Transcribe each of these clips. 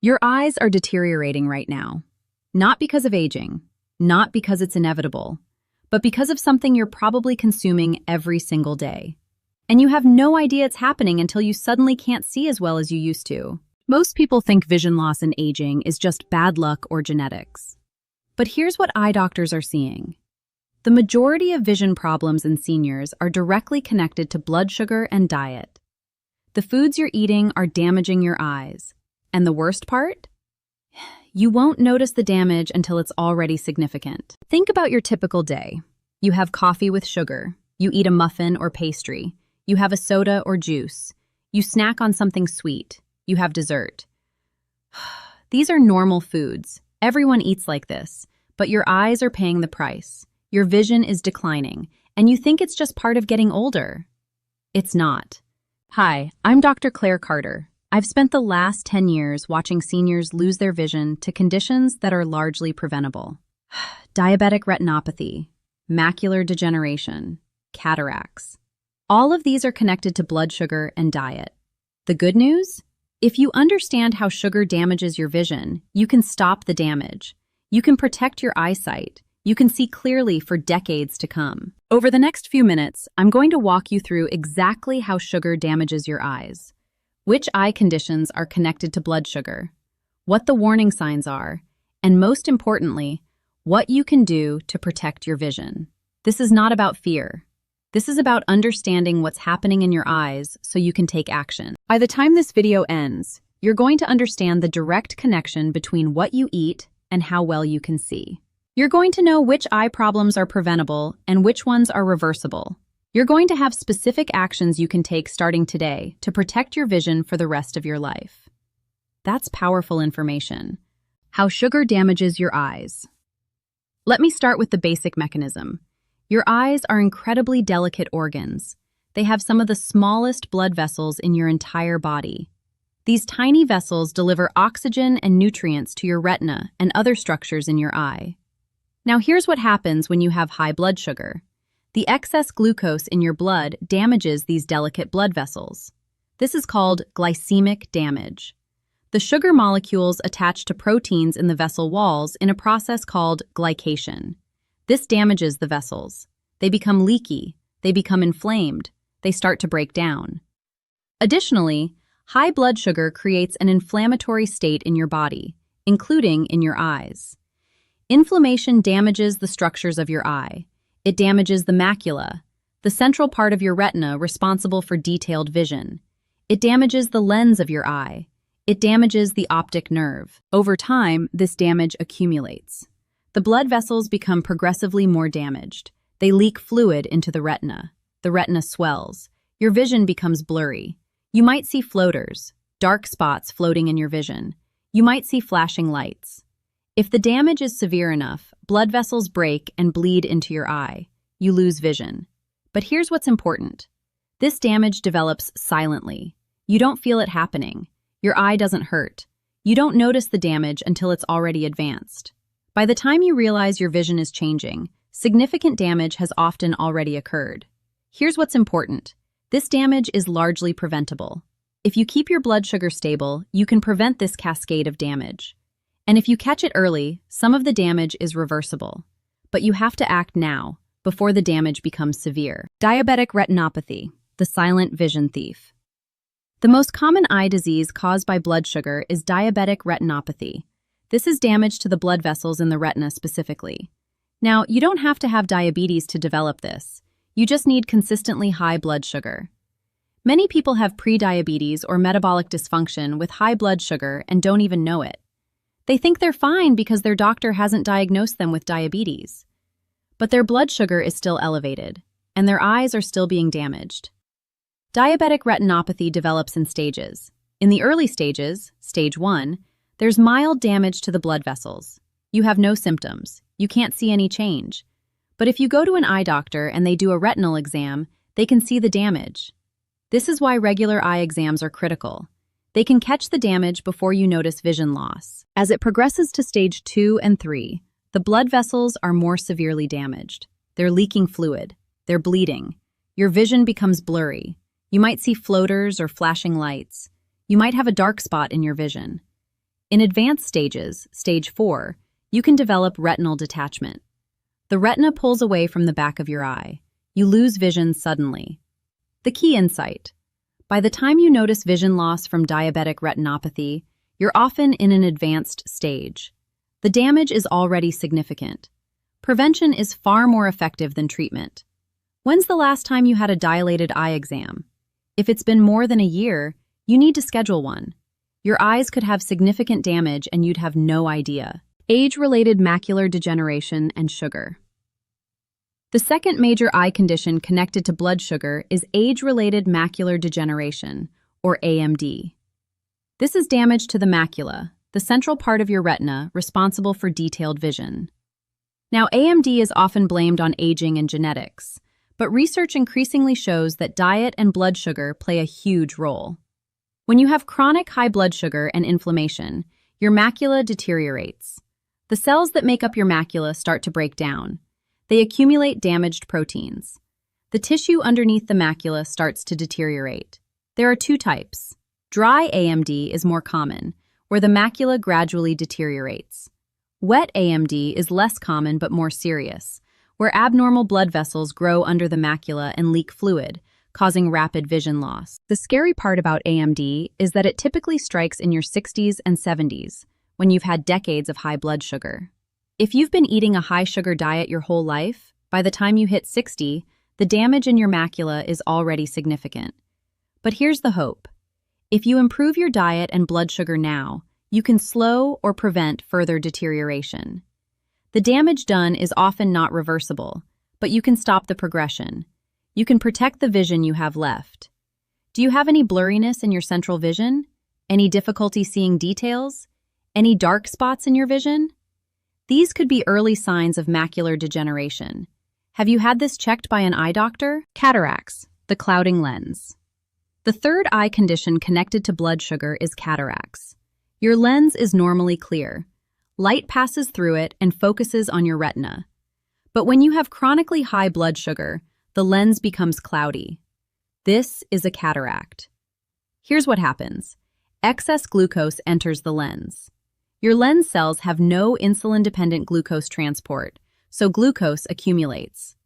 Your eyes are deteriorating right now. Not because of aging, not because it's inevitable, but because of something you're probably consuming every single day. And you have no idea it's happening until you suddenly can't see as well as you used to. Most people think vision loss and aging is just bad luck or genetics. But here's what eye doctors are seeing. The majority of vision problems in seniors are directly connected to blood sugar and diet. The foods you're eating are damaging your eyes. And the worst part? You won't notice the damage until it's already significant. Think about your typical day. You have coffee with sugar. You eat a muffin or pastry. You have a soda or juice. You snack on something sweet. You have dessert. These are normal foods. Everyone eats like this, but your eyes are paying the price. Your vision is declining, and you think it's just part of getting older. It's not. Hi, I'm Dr. Claire Carter. I've spent the last 10 years watching seniors lose their vision to conditions that are largely preventable. Diabetic retinopathy, macular degeneration, cataracts. All of these are connected to blood sugar and diet. The good news? If you understand how sugar damages your vision, you can stop the damage. You can protect your eyesight. You can see clearly for decades to come. Over the next few minutes, I'm going to walk you through exactly how sugar damages your eyes, which eye conditions are connected to blood sugar, what the warning signs are, and most importantly, what you can do to protect your vision. This is not about fear. This is about understanding what's happening in your eyes so you can take action. By the time this video ends, you're going to understand the direct connection between what you eat and how well you can see. You're going to know which eye problems are preventable and which ones are reversible. You're going to have specific actions you can take starting today to protect your vision for the rest of your life. That's powerful information. How sugar damages your eyes. Let me start with the basic mechanism. Your eyes are incredibly delicate organs. They have some of the smallest blood vessels in your entire body. These tiny vessels deliver oxygen and nutrients to your retina and other structures in your eye. Now here's what happens when you have high blood sugar. The excess glucose in your blood damages these delicate blood vessels. This is called glycemic damage. The sugar molecules attach to proteins in the vessel walls in a process called glycation. This damages the vessels. They become leaky, they become inflamed, they start to break down. Additionally, high blood sugar creates an inflammatory state in your body, including in your eyes. Inflammation damages the structures of your eye. It damages the macula, the central part of your retina responsible for detailed vision. It damages the lens of your eye. It damages the optic nerve. Over time, this damage accumulates. The blood vessels become progressively more damaged. They leak fluid into the retina. The retina swells. Your vision becomes blurry. You might see floaters, dark spots floating in your vision. You might see flashing lights. If the damage is severe enough, blood vessels break and bleed into your eye. You lose vision. But here's what's important. This damage develops silently. You don't feel it happening. Your eye doesn't hurt. You don't notice the damage until it's already advanced. By the time you realize your vision is changing, significant damage has often already occurred. Here's what's important. This damage is largely preventable. If you keep your blood sugar stable, you can prevent this cascade of damage. And if you catch it early, some of the damage is reversible. But you have to act now, before the damage becomes severe. Diabetic retinopathy, the silent vision thief. The most common eye disease caused by blood sugar is diabetic retinopathy. This is damage to the blood vessels in the retina specifically. Now, you don't have to have diabetes to develop this. You just need consistently high blood sugar. Many people have prediabetes or metabolic dysfunction with high blood sugar and don't even know it. They think they're fine because their doctor hasn't diagnosed them with diabetes. But their blood sugar is still elevated, and their eyes are still being damaged. Diabetic retinopathy develops in stages. In the early stages, stage 1, there's mild damage to the blood vessels. You have no symptoms. You can't see any change. But if you go to an eye doctor and they do a retinal exam, they can see the damage. This is why regular eye exams are critical. They can catch the damage before you notice vision loss. As it progresses to stage 2 and 3, the blood vessels are more severely damaged. They're leaking fluid. They're bleeding. Your vision becomes blurry. You might see floaters or flashing lights. You might have a dark spot in your vision. In advanced stages, stage 4, you can develop retinal detachment. The retina pulls away from the back of your eye. You lose vision suddenly. The key insight: by the time you notice vision loss from diabetic retinopathy, you're often in an advanced stage. The damage is already significant. Prevention is far more effective than treatment. When's the last time you had a dilated eye exam? If it's been more than a year, you need to schedule one. Your eyes could have significant damage and you'd have no idea. Age-related macular degeneration and sugar. The second major eye condition connected to blood sugar is age-related macular degeneration, or AMD. This is damage to the macula, the central part of your retina responsible for detailed vision. Now, AMD is often blamed on aging and genetics, but research increasingly shows that diet and blood sugar play a huge role. When you have chronic high blood sugar and inflammation, your macula deteriorates. The cells that make up your macula start to break down. They accumulate damaged proteins. The tissue underneath the macula starts to deteriorate. There are two types. Dry AMD is more common, where the macula gradually deteriorates. Wet AMD is less common but more serious, where abnormal blood vessels grow under the macula and leak fluid, causing rapid vision loss. The scary part about AMD is that it typically strikes in your 60s and 70s, when you've had decades of high blood sugar. If you've been eating a high-sugar diet your whole life, by the time you hit 60, the damage in your macula is already significant. But here's the hope. If you improve your diet and blood sugar now, you can slow or prevent further deterioration. The damage done is often not reversible, but you can stop the progression. You can protect the vision you have left. Do you have any blurriness in your central vision? Any difficulty seeing details? Any dark spots in your vision? These could be early signs of macular degeneration. Have you had this checked by an eye doctor? Cataracts, the clouding lens. The third eye condition connected to blood sugar is cataracts. Your lens is normally clear. Light passes through it and focuses on your retina. But when you have chronically high blood sugar, the lens becomes cloudy. This is a cataract. Here's what happens. Excess glucose enters the lens. Your lens cells have no insulin-dependent glucose transport, so glucose accumulates.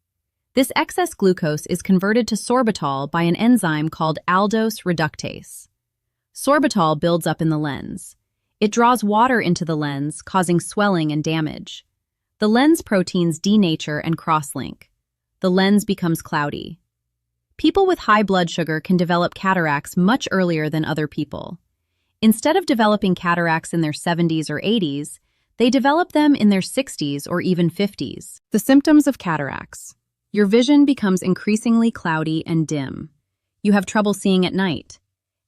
This excess glucose is converted to sorbitol by an enzyme called aldose reductase. Sorbitol builds up in the lens. It draws water into the lens, causing swelling and damage. The lens proteins denature and cross-link. The lens becomes cloudy. People with high blood sugar can develop cataracts much earlier than other people. Instead of developing cataracts in their 70s or 80s, they develop them in their 60s or even 50s. The symptoms of cataracts. Your vision becomes increasingly cloudy and dim. You have trouble seeing at night.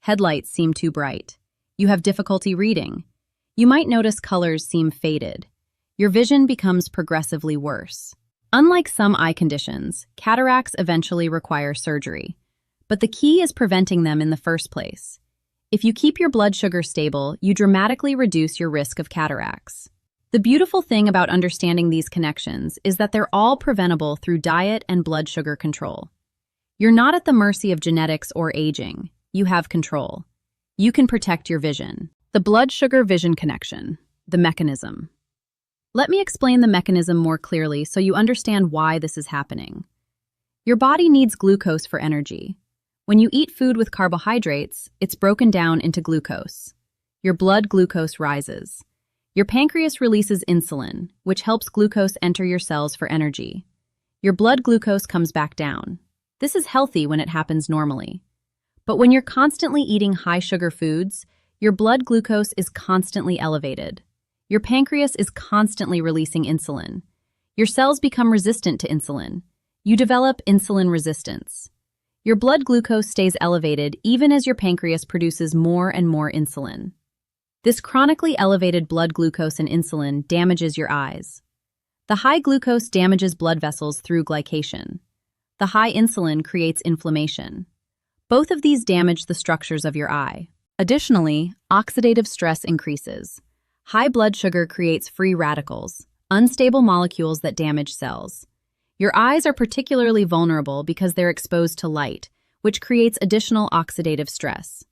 Headlights seem too bright. You have difficulty reading. You might notice colors seem faded. Your vision becomes progressively worse. Unlike some eye conditions, cataracts eventually require surgery. But the key is preventing them in the first place. If you keep your blood sugar stable, you dramatically reduce your risk of cataracts. The beautiful thing about understanding these connections is that they're all preventable through diet and blood sugar control. You're not at the mercy of genetics or aging. You have control. You can protect your vision. The blood sugar-vision connection, the mechanism. Let me explain the mechanism more clearly so you understand why this is happening. Your body needs glucose for energy. When you eat food with carbohydrates, it's broken down into glucose. Your blood glucose rises. Your pancreas releases insulin, which helps glucose enter your cells for energy. Your blood glucose comes back down. This is healthy when it happens normally. But when you're constantly eating high-sugar foods, your blood glucose is constantly elevated. Your pancreas is constantly releasing insulin. Your cells become resistant to insulin. You develop insulin resistance. Your blood glucose stays elevated even as your pancreas produces more and more insulin. This chronically elevated blood glucose and insulin damages your eyes. The high glucose damages blood vessels through glycation. The high insulin creates inflammation. Both of these damage the structures of your eye. Additionally, oxidative stress increases. High blood sugar creates free radicals, unstable molecules that damage cells. Your eyes are particularly vulnerable because they're exposed to light, which creates additional oxidative stress.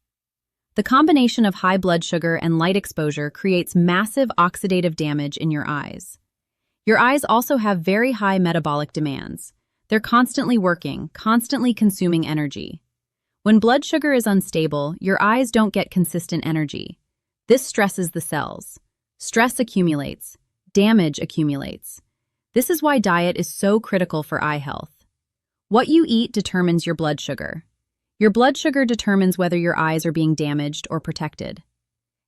The combination of high blood sugar and light exposure creates massive oxidative damage in your eyes. Your eyes also have very high metabolic demands. They're constantly working, constantly consuming energy. When blood sugar is unstable, your eyes don't get consistent energy. This stresses the cells. Stress accumulates. Damage accumulates. This is why diet is so critical for eye health. What you eat determines your blood sugar. Your blood sugar determines whether your eyes are being damaged or protected.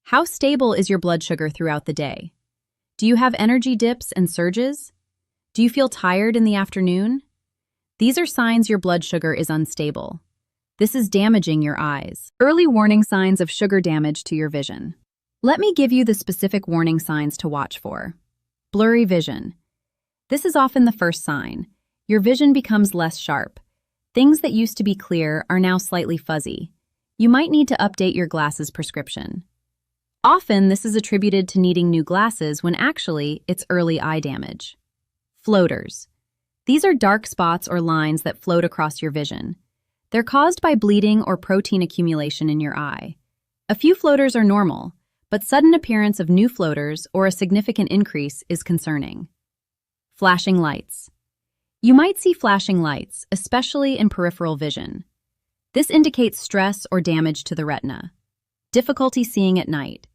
How stable is your blood sugar throughout the day? Do you have energy dips and surges? Do you feel tired in the afternoon? These are signs your blood sugar is unstable. This is damaging your eyes. Early warning signs of sugar damage to your vision. Let me give you the specific warning signs to watch for. Blurry vision. This is often the first sign. Your vision becomes less sharp. Things that used to be clear are now slightly fuzzy. You might need to update your glasses prescription. Often, this is attributed to needing new glasses when actually it's early eye damage. Floaters. These are dark spots or lines that float across your vision. They're caused by bleeding or protein accumulation in your eye. A few floaters are normal, but sudden appearance of new floaters or a significant increase is concerning. Flashing lights. You might see flashing lights, especially in peripheral vision. This indicates stress or damage to the retina. Difficulty seeing at night.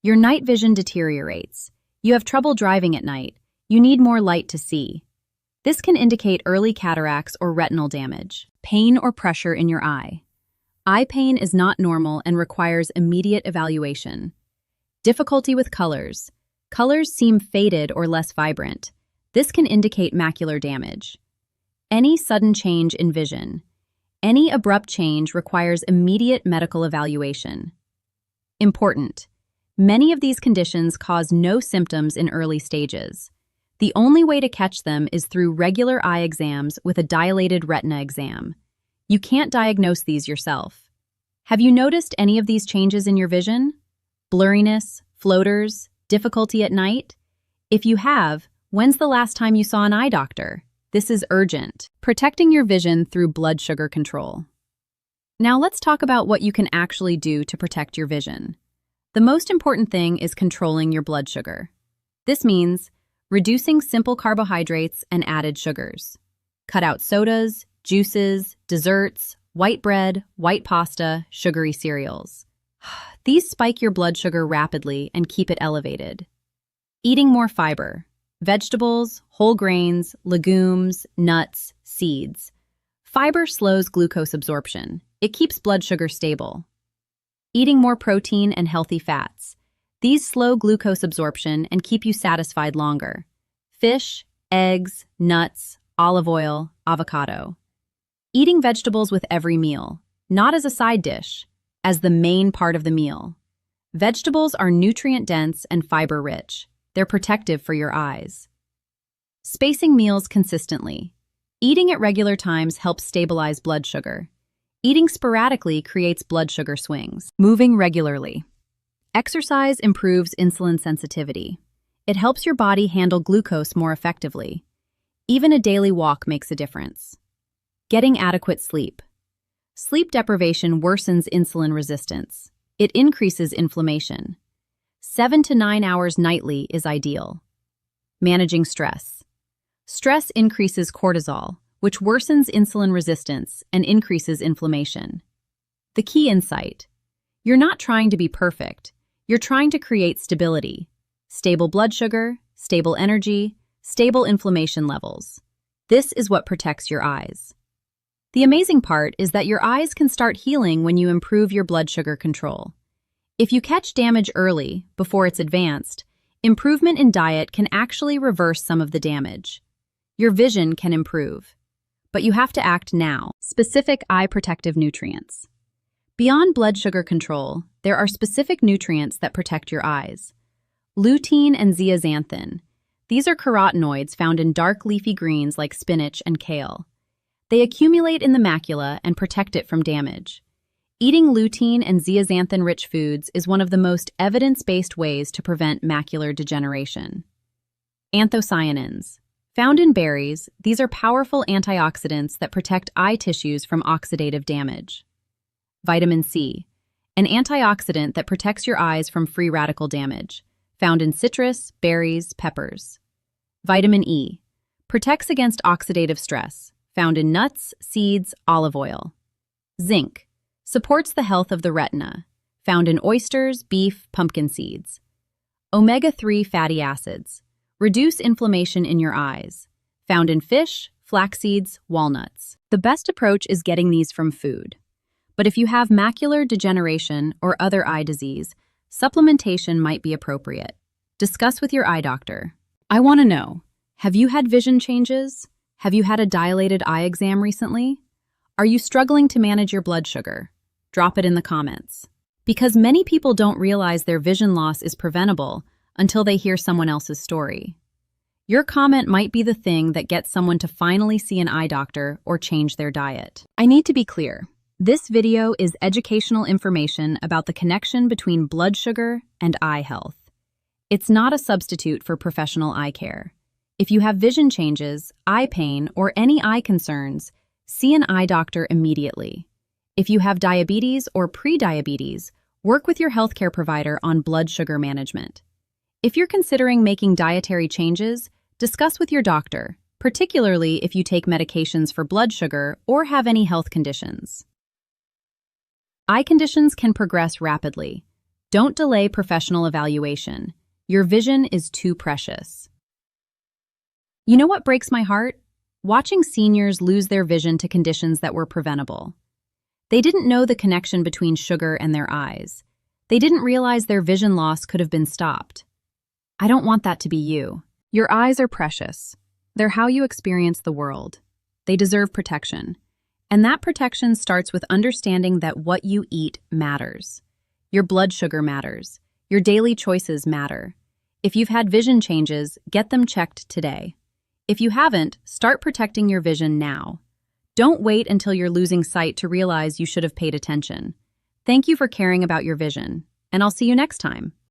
Your night vision deteriorates. You have trouble driving at night. You need more light to see. This can indicate early cataracts or retinal damage. Pain or pressure in your eye. Eye pain is not normal and requires immediate evaluation. Difficulty with colors. Colors seem faded or less vibrant. This can indicate macular damage. Any sudden change in vision. Any abrupt change requires immediate medical evaluation. Important. Many of these conditions cause no symptoms in early stages. The only way to catch them is through regular eye exams with a dilated retina exam. You can't diagnose these yourself. Have you noticed any of these changes in your vision? Blurriness, floaters, difficulty at night? If you have, when's the last time you saw an eye doctor? This is urgent. Protecting your vision through blood sugar control. Now let's talk about what you can actually do to protect your vision. The most important thing is controlling your blood sugar. This means reducing simple carbohydrates and added sugars. Cut out sodas, juices, desserts, white bread, white pasta, sugary cereals. These spike your blood sugar rapidly and keep it elevated. Eating more fiber. Vegetables, whole grains, legumes, nuts, seeds. Fiber slows glucose absorption. It keeps blood sugar stable. Eating more protein and healthy fats. These slow glucose absorption and keep you satisfied longer. Fish, eggs, nuts, olive oil, avocado. Eating vegetables with every meal, not as a side dish, as the main part of the meal. Vegetables are nutrient-dense and fiber-rich. They're protective for your eyes. Spacing meals consistently. Eating at regular times helps stabilize blood sugar. Eating sporadically creates blood sugar swings. Moving regularly. Exercise improves insulin sensitivity. It helps your body handle glucose more effectively. Even a daily walk makes a difference. Getting adequate sleep. Sleep deprivation worsens insulin resistance. It increases inflammation. 7 to 9 hours nightly is ideal. Managing stress. Stress increases cortisol, which worsens insulin resistance and increases inflammation. The key insight: you're not trying to be perfect. You're trying to create stability. Stable blood sugar, stable energy, stable inflammation levels. This is what protects your eyes. The amazing part is that your eyes can start healing when you improve your blood sugar control. If you catch damage early, before it's advanced, improvement in diet can actually reverse some of the damage. Your vision can improve. But you have to act now. Specific eye protective nutrients. Beyond blood sugar control, there are specific nutrients that protect your eyes. Lutein and zeaxanthin. These are carotenoids found in dark leafy greens like spinach and kale. They accumulate in the macula and protect it from damage. Eating lutein and zeaxanthin-rich foods is one of the most evidence-based ways to prevent macular degeneration. Anthocyanins. Found in berries, these are powerful antioxidants that protect eye tissues from oxidative damage. Vitamin C. an antioxidant that protects your eyes from free radical damage, found in citrus, berries, peppers. Vitamin E protects against oxidative stress, found in nuts, seeds, olive oil. Zinc supports the health of the retina, found in oysters, beef, pumpkin seeds. Omega-3 fatty acids reduce inflammation in your eyes, found in fish, flax seeds, walnuts. The best approach is getting these from food. But if you have macular degeneration or other eye disease, supplementation might be appropriate. Discuss with your eye doctor. I want to know, have you had vision changes? Have you had a dilated eye exam recently? Are you struggling to manage your blood sugar? Drop it in the comments. Because many people don't realize their vision loss is preventable until they hear someone else's story. Your comment might be the thing that gets someone to finally see an eye doctor or change their diet. I need to be clear. This video is educational information about the connection between blood sugar and eye health. It's not a substitute for professional eye care. If you have vision changes, eye pain, or any eye concerns, see an eye doctor immediately. If you have diabetes or prediabetes, work with your healthcare provider on blood sugar management. If you're considering making dietary changes, discuss with your doctor, particularly if you take medications for blood sugar or have any health conditions. Eye conditions can progress rapidly. Don't delay professional evaluation. Your vision is too precious. You know what breaks my heart? Watching seniors lose their vision to conditions that were preventable. They didn't know the connection between sugar and their eyes. They didn't realize their vision loss could have been stopped. I don't want that to be you. Your eyes are precious. They're how you experience the world. They deserve protection. And that protection starts with understanding that what you eat matters. Your blood sugar matters. Your daily choices matter. If you've had vision changes, get them checked today. If you haven't, start protecting your vision now. Don't wait until you're losing sight to realize you should have paid attention. Thank you for caring about your vision, and I'll see you next time.